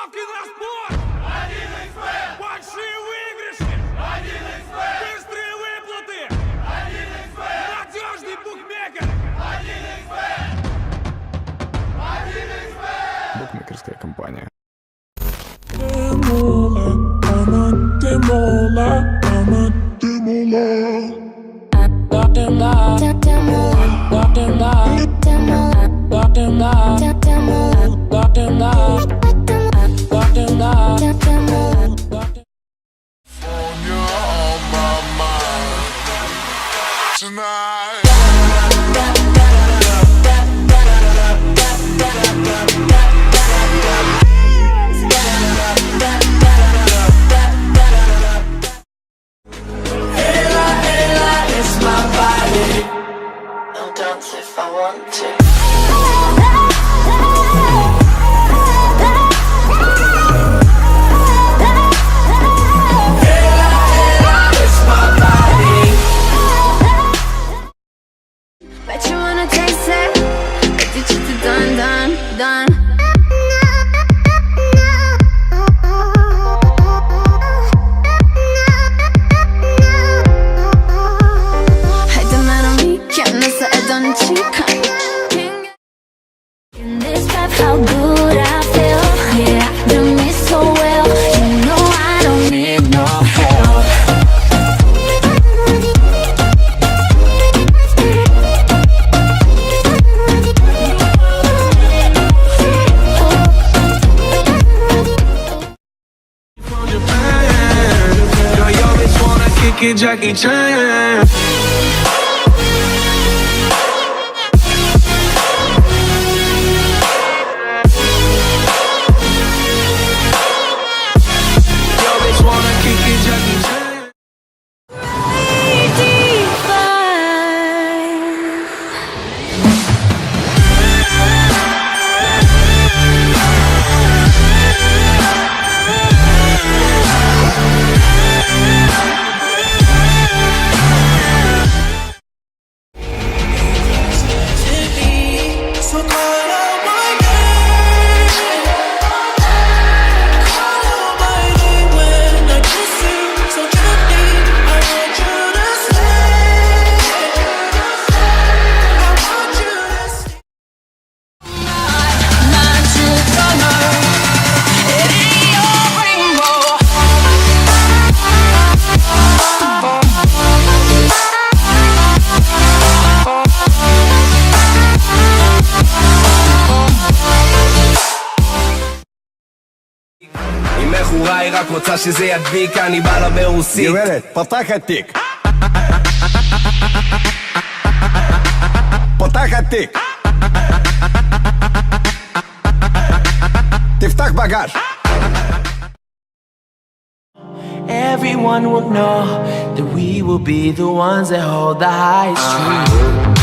Ставки на спорт! 1xBet! Большие выигрыши! 1xBet! Быстрые выплаты! 1xBet! Надежный букмекер! 1xBet! Букмекерская компания. I'll dance if I want to. Bet you wanna taste it. Эти часы done. Haydi meron kendisi eden chica. In this rap, how good I feel. Yeah, do me so well. You know I don't need no help. Jackie Chan. Yo, bitch wanna kick it, Jackie Chan. היא מכורה, היא רק רוצה שזה ידביק, אני בא לה ברוסית. גברת, פתח התיק. פתח התיק. תפתח בגז. Everyone will know that we will be the ones that hold the high street.